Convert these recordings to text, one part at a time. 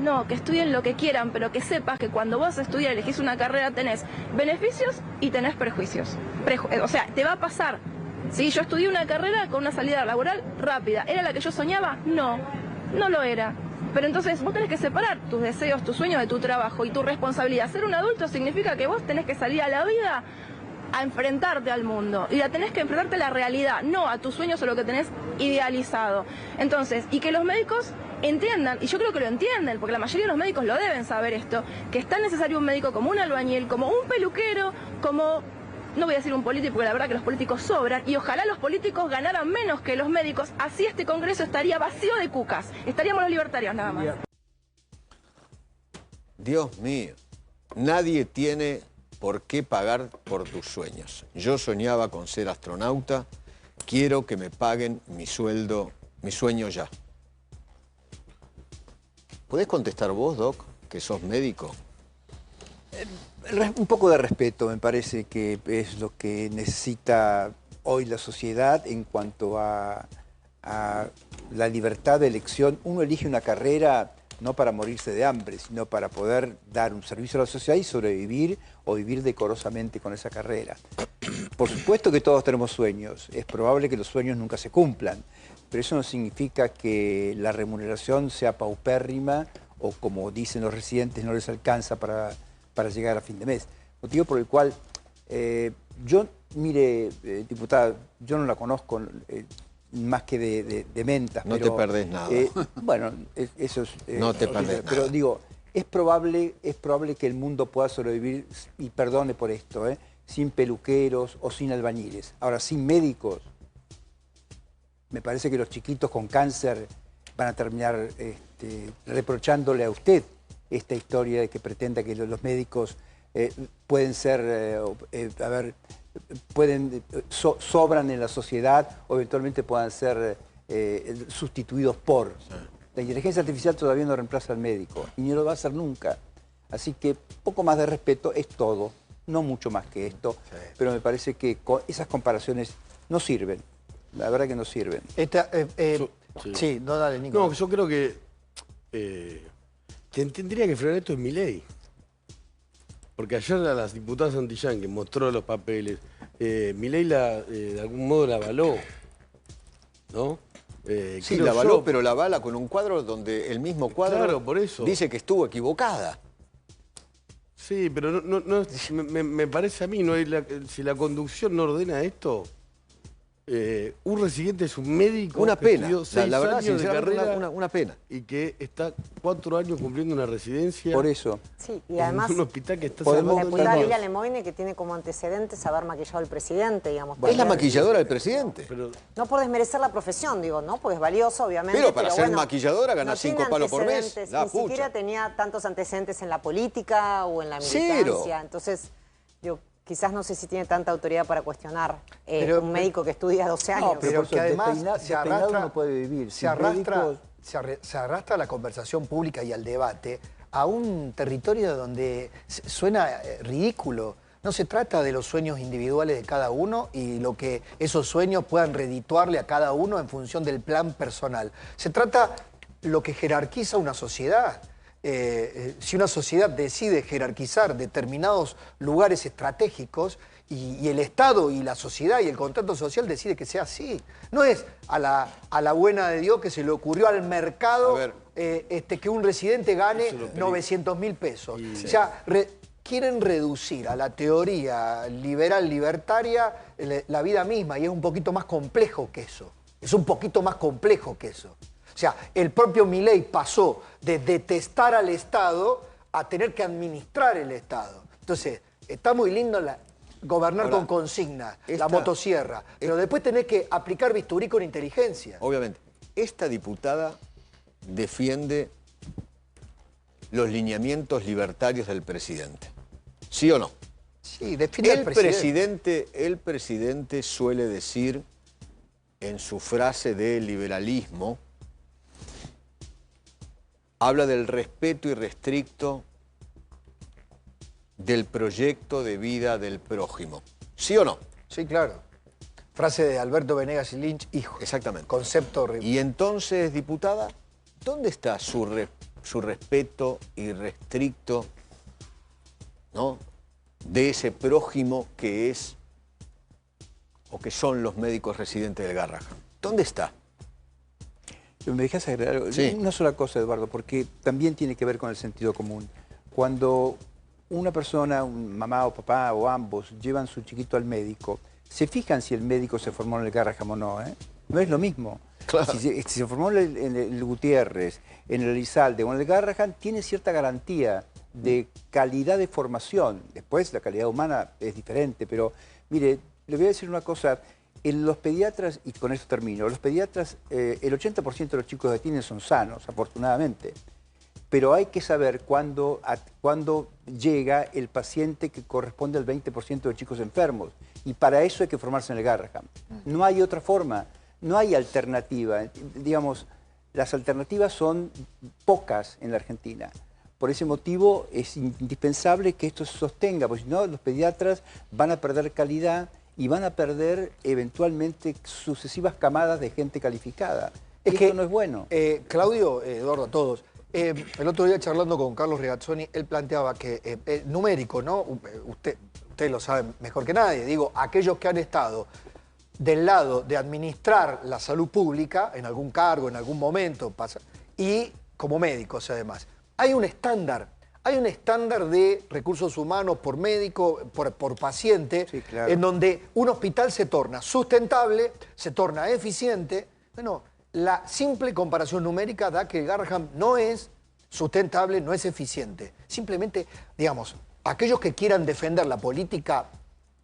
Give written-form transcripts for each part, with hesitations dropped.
No, que estudien lo que quieran, pero que sepas que cuando vos estudias, elegís una carrera, tenés beneficios y tenés perjuicios. O sea, te va a pasar. ¿Sí? Yo estudié una carrera con una salida laboral rápida. ¿Era la que yo soñaba? No, no lo era. Pero entonces vos tenés que separar tus deseos, tus sueños de tu trabajo y tu responsabilidad. Ser un adulto significa que vos tenés que salir a la vida a enfrentarte al mundo. Y tenés que enfrentarte a la realidad, no a tus sueños o lo que tenés idealizado. Entonces, y que los médicos entiendan, y yo creo que lo entienden, porque la mayoría de los médicos lo deben saber esto, que es tan necesario un médico como un albañil, como un peluquero, como... No voy a decir un político, porque la verdad que los políticos sobran, y ojalá los políticos ganaran menos que los médicos, así este Congreso estaría vacío de cucas, estaríamos los libertarios nada más. Dios mío, nadie tiene por qué pagar por tus sueños. Yo soñaba con ser astronauta, quiero que me paguen mi sueldo, mi sueño ya. ¿Podés contestar vos, Doc, que sos médico? Un poco de respeto me parece que es lo que necesita hoy la sociedad en cuanto a la libertad de elección. Uno elige una carrera no para morirse de hambre, sino para poder dar un servicio a la sociedad y sobrevivir o vivir decorosamente con esa carrera. Por supuesto que todos tenemos sueños, es probable que los sueños nunca se cumplan, pero eso no significa que la remuneración sea paupérrima o, como dicen los residentes, no les alcanza para llegar a fin de mes. Motivo por el cual yo, mire, diputada, yo no la conozco más que de mentas. No pero, te perdés nada. Bueno, eso es... no te perdés nada. Pero digo, es probable que el mundo pueda sobrevivir, y perdone por esto, sin peluqueros o sin albañiles. Ahora, sin médicos, me parece que los chiquitos con cáncer van a terminar reprochándole a usted esta historia de que pretenda que los médicos pueden ser, sobran en la sociedad o eventualmente puedan ser sustituidos por. Sí. La inteligencia artificial todavía no reemplaza al médico y ni lo va a hacer nunca. Así que poco más de respeto es todo, no mucho más que esto, sí. Pero me parece que esas comparaciones no sirven, la verdad que no sirven. Sí, no, dale, Nico. No, yo creo que quien tendría que frenar esto es Milei. Porque ayer a las diputadas Santillán, que mostró los papeles, Milei de algún modo la avaló, ¿no? Sí, la avaló, pero la avala con un cuadro donde el mismo cuadro, claro, por eso, dice que estuvo equivocada. Sí, pero me parece a mí, si la conducción no ordena esto, un residente es un médico una pena, que estudió la verdad, 6 años de carrera una pena. Y que está 4 años cumpliendo una residencia. Por eso. Sí, y además en un hospital que está la Lilia Lemoine, que tiene como antecedentes haber maquillado al presidente, digamos. Es la maquilladora del presidente. Pero, no por desmerecer la profesión, digo, ¿no? Porque es valioso, obviamente. Pero para ser maquilladora gana 5 palos por mes. Ni siquiera tenía tantos antecedentes en la política o en la militancia. Cero. Entonces, yo quizás no sé si tiene tanta autoridad para cuestionar un médico que estudia 12 años. No, pero que además se arrastra, no puede vivir. Se arrastra la conversación pública y al debate a un territorio donde suena ridículo. No se trata de los sueños individuales de cada uno y lo que esos sueños puedan redituarle a cada uno en función del plan personal. Se trata lo que jerarquiza una sociedad. Si una sociedad decide jerarquizar determinados lugares estratégicos y el Estado y la sociedad y el contrato social decide que sea así. No es a la buena de Dios que se le ocurrió al mercado que un residente gane 900.000 pesos. O sea, quieren reducir a la teoría liberal libertaria la vida misma y es un poquito más complejo que eso. Es un poquito más complejo que eso. O sea, el propio Milei pasó de detestar al Estado a tener que administrar el Estado. Entonces, está muy lindo gobernar con consigna, la motosierra, pero después tenés que aplicar bisturí con inteligencia. Obviamente. Esta diputada defiende los lineamientos libertarios del presidente. ¿Sí o no? Sí, defiende al presidente. El presidente suele decir en su frase de liberalismo, habla del respeto irrestricto del proyecto de vida del prójimo. ¿Sí o no? Sí, claro. Frase de Alberto Venegas y Lynch, hijo. Exactamente. Concepto horrible. Y entonces, diputada, ¿dónde está su su respeto irrestricto, ¿no?, de ese prójimo que es o que son los médicos residentes del Garrahan. ¿Dónde está? ¿Me dejas agregar Sí. una sola cosa, Eduardo? Porque también tiene que ver con el sentido común. Cuando una persona, un mamá o papá o ambos, llevan su chiquito al médico, se fijan si el médico se formó en el Garrahan o no, ¿eh? No es lo mismo. Claro. Si se formó en el Gutiérrez, en el Elizalde o en el Garrahan, tiene cierta garantía de calidad de formación. Después la calidad humana es diferente, pero mire, le voy a decir una cosa. En los pediatras, y con esto termino, los pediatras, el 80% de los chicos que tienen son sanos, afortunadamente. Pero hay que saber cuándo llega el paciente que corresponde al 20% de chicos enfermos. Y para eso hay que formarse en el Garrahan. No hay otra forma, no hay alternativa. Digamos, las alternativas son pocas en la Argentina. Por ese motivo es indispensable que esto se sostenga, porque si no los pediatras van a perder calidad y van a perder eventualmente sucesivas camadas de gente calificada. Es Y que esto no es bueno. Claudio, Eduardo, a todos. El otro día charlando con Carlos Regazzoni, él planteaba que numérico, ¿no? Ustedes lo saben mejor que nadie. Digo, aquellos que han estado del lado de administrar la salud pública, en algún cargo, en algún momento, y como médicos además. Hay un estándar de recursos humanos por médico, por paciente, Sí, claro. en donde un hospital se torna sustentable, se torna eficiente. Bueno, la simple comparación numérica da que el Garrahan no es sustentable, no es eficiente. Simplemente, digamos, aquellos que quieran defender la política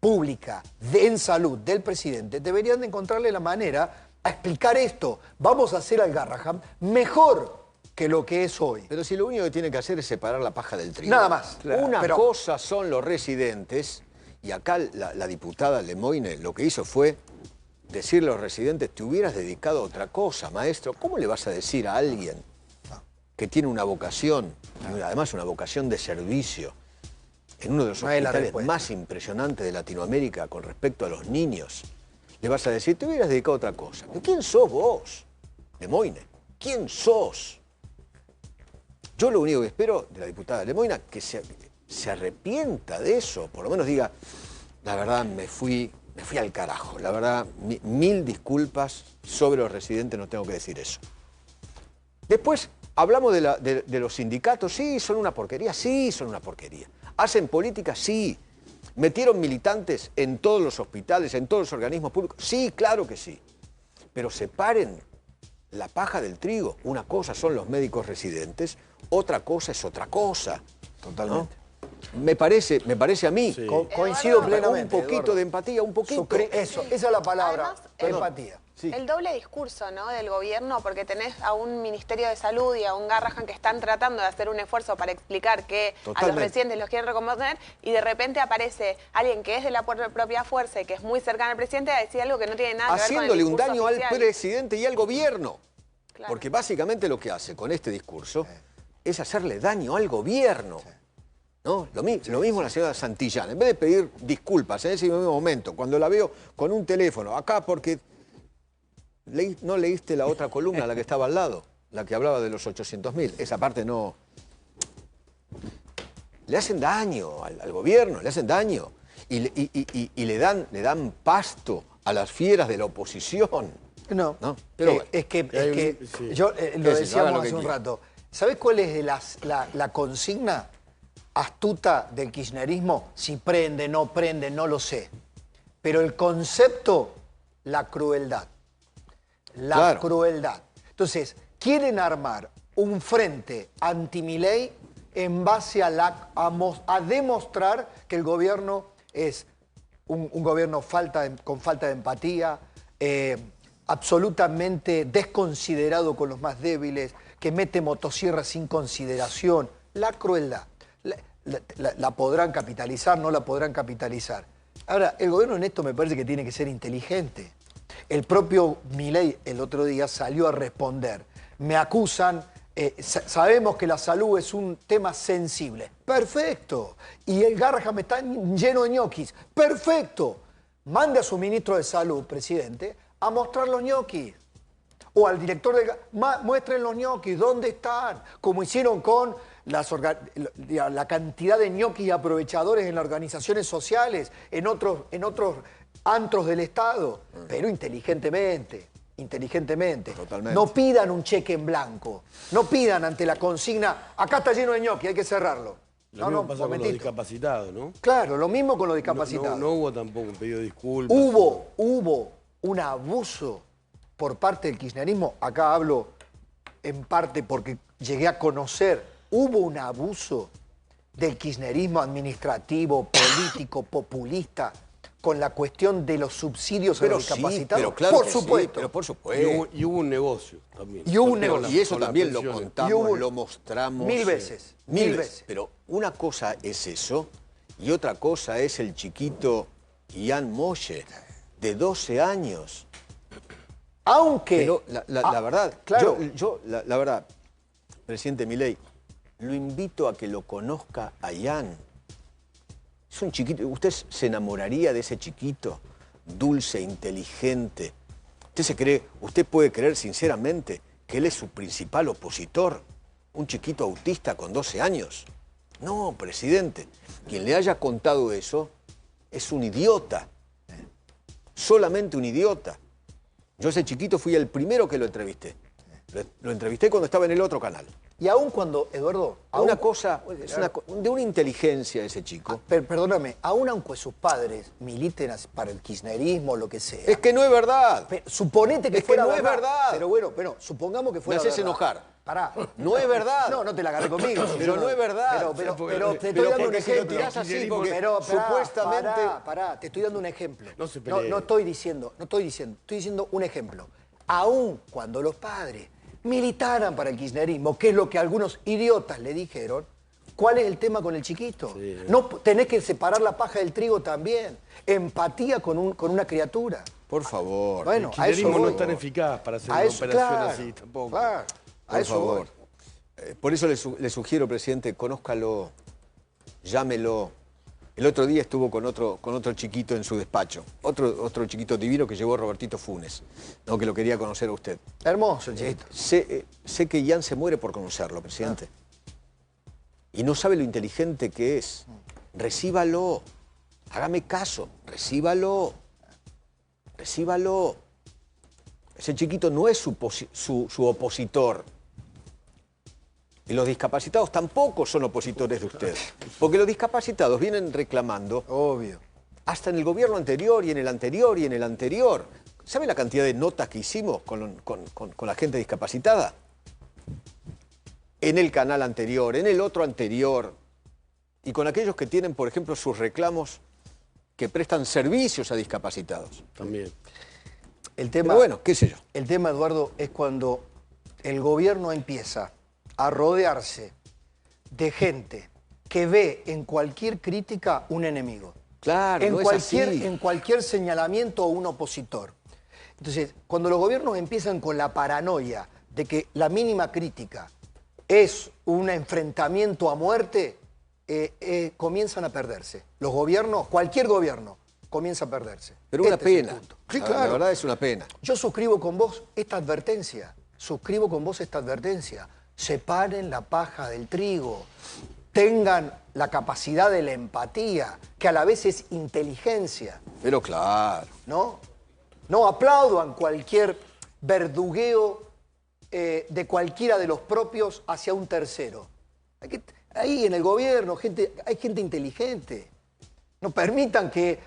pública en salud del presidente deberían de encontrarle la manera a explicar esto. Vamos a hacer al Garrahan mejor que lo que es hoy. Pero si lo único que tiene que hacer es separar la paja del trigo. Nada más. Claro. Una Pero- cosa son los residentes, y acá la diputada Lemoine lo que hizo fue decirle a los residentes, te hubieras dedicado a otra cosa, maestro. ¿Cómo le vas a decir a alguien que tiene una vocación, y además una vocación de servicio, en uno de los No es la hospitales respuesta. más impresionantes de Latinoamérica con respecto a los niños, le vas a decir, te hubieras dedicado a otra cosa? ¿Pero quién sos vos, Lemoine? ¿Quién sos? Yo lo único que espero de la diputada Lemoina que se arrepienta de eso, por lo menos diga, la verdad me fui al carajo, la verdad, mil disculpas, sobre los residentes no tengo que decir eso. Después hablamos de los sindicatos, sí, son una porquería, sí, son una porquería. Hacen política, sí. Metieron militantes en todos los hospitales, en todos los organismos públicos, sí, claro que sí. Pero separen la paja del trigo. Una cosa son los médicos residentes, otra cosa es otra cosa. Totalmente. ¿No? Me parece a mí. Sí. Coincido Eduardo, plenamente. Un poquito Eduardo. de empatía, un poquito. Eso, esa es la palabra. Además, empatía. Sí. El doble discurso, ¿no?, del gobierno, porque tenés a un Ministerio de Salud y a un Garrahan que están tratando de hacer un esfuerzo para explicar que a los Totalmente. residentes los quieren recomponer, y de repente aparece alguien que es de la propia fuerza y que es muy cercana al presidente a decir algo que no tiene nada que ver con el Haciéndole un discurso daño al oficial. presidente y al gobierno. Claro. Porque básicamente lo que hace con este discurso es hacerle daño al gobierno. ¿No? Lo mismo la señora Santillán. En vez de pedir disculpas en ese mismo momento, cuando la veo con un teléfono, acá porque no leíste la otra columna, la que estaba al lado, la que hablaba de los 800.000. Esa parte no. Le hacen daño al gobierno, le hacen daño. Y le dan pasto a las fieras de la oposición. No, ¿No? Pero bueno. es que sí. yo Qué lo sé yo, hagan decíamos lo hace que un quieran. rato. ¿Sabés cuál es la consigna astuta del kirchnerismo? Si prende, no lo sé. Pero el concepto, la crueldad. La Claro. crueldad. Entonces, quieren armar un frente anti-Milei en base a demostrar que el gobierno es un gobierno con falta de empatía, absolutamente desconsiderado con los más débiles, que mete motosierras sin consideración. La crueldad. La podrán capitalizar, no la podrán capitalizar. Ahora, el gobierno en esto me parece que tiene que ser inteligente. El propio Milei el otro día salió a responder. Me acusan, sabemos que la salud es un tema sensible. Perfecto. Y el Garrahan está lleno de ñoquis. Perfecto. Mande a su ministro de Salud, presidente, a mostrar los ñoquis. O al director de... Muestren los ñoquis, ¿dónde están? Como hicieron con la cantidad de ñoquis y aprovechadores en las organizaciones sociales, en otros antros del Estado, pero inteligentemente. Totalmente. No pidan un cheque en blanco, no pidan ante la consigna, acá está lleno de ñoqui, hay que cerrarlo. Lo mismo pasa con los discapacitados, ¿no? Claro, lo mismo con los discapacitados. No hubo tampoco un pedido de disculpas. Hubo un abuso por parte del kirchnerismo, acá hablo en parte porque llegué a conocer, hubo un abuso del kirchnerismo administrativo, político, populista, con la cuestión de los subsidios a los discapacitados. Pero claro por que supuesto. sí, pero por supuesto. Y hubo un negocio también. Y hubo un negocio. Y eso también lo contamos, lo mostramos. Mil veces. Pero una cosa es eso y otra cosa es el chiquito Ian Molle, de 12 años. Aunque... Pero la verdad, claro. la verdad, presidente Milei, lo invito a que lo conozca a Ian. Es un chiquito, usted se enamoraría de ese chiquito, dulce, inteligente. Usted puede creer sinceramente que él es su principal opositor, un chiquito autista con 12 años. No, presidente, quien le haya contado eso es un idiota, solamente un idiota. Yo ese chiquito fui el primero que lo entrevisté. Lo entrevisté cuando estaba en el otro canal. Y aún cuando, Eduardo... Una cosa, de una inteligencia ese chico. Perdóname, aún aunque sus padres militen para el kirchnerismo o lo que sea... Es que no es verdad. Suponete que es fuera que no es verdad. Pero bueno, supongamos que fuera Me haces verdad. enojar. Pará. No es verdad. No te la agarré conmigo. Pero no es verdad. Pero te estoy dando un si lo ejemplo. tirás así, porque Pero supuestamente... Pará, te estoy dando un ejemplo. No se pelee. Estoy diciendo un ejemplo. Aún cuando los padres militaran para el kirchnerismo, que es lo que algunos idiotas le dijeron, ¿cuál es el tema con el chiquito? Sí. No tenés que separar la paja del trigo también. Empatía con una criatura. Por favor. Bueno, el kirchnerismo no es tan eficaz para hacer una operación así tampoco. Claro, por favor. Por eso le sugiero, presidente, conózcalo, llámelo. El otro día estuvo con otro chiquito en su despacho, otro chiquito divino que llevó Robertito Funes, ¿no? Que lo quería conocer a usted. Hermoso el chiquito. Sé que Ian se muere por conocerlo, presidente. Y no sabe lo inteligente que es. Recíbalo. Hágame caso. Recíbalo. Ese chiquito no es su opositor. Y los discapacitados tampoco son opositores de usted. Porque los discapacitados vienen reclamando. Obvio. Hasta en el gobierno anterior y en el anterior y en el anterior. ¿Sabe la cantidad de notas que hicimos con la gente discapacitada? En el canal anterior, en el otro anterior. Y con aquellos que tienen, por ejemplo, sus reclamos que prestan servicios a discapacitados. También. Pero bueno, qué sé yo. El tema, Eduardo, es cuando el gobierno empieza a rodearse de gente que ve en cualquier crítica un enemigo. Claro, en cualquier señalamiento un opositor. Entonces, cuando los gobiernos empiezan con la paranoia de que la mínima crítica es un enfrentamiento a muerte, comienzan a perderse. Los gobiernos, cualquier gobierno, comienza a perderse. Pero una pena. Sí, La claro. verdad es una pena. Yo suscribo con vos esta advertencia. Separen la paja del trigo. Tengan la capacidad de la empatía, que a la vez es inteligencia. Pero claro. No aplaudan cualquier verdugueo de cualquiera de los propios hacia un tercero. Ahí en el gobierno hay gente inteligente. No permitan que,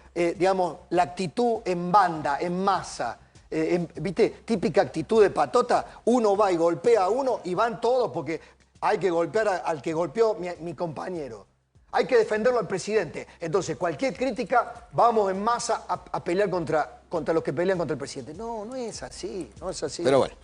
la actitud en banda, en masa, ¿viste? Típica actitud de patota, uno va y golpea a uno y van todos porque hay que golpear al que golpeó mi compañero. Hay que defenderlo al presidente. Entonces, cualquier crítica, vamos en masa a pelear contra los que pelean contra el presidente. No es así, Pero bueno.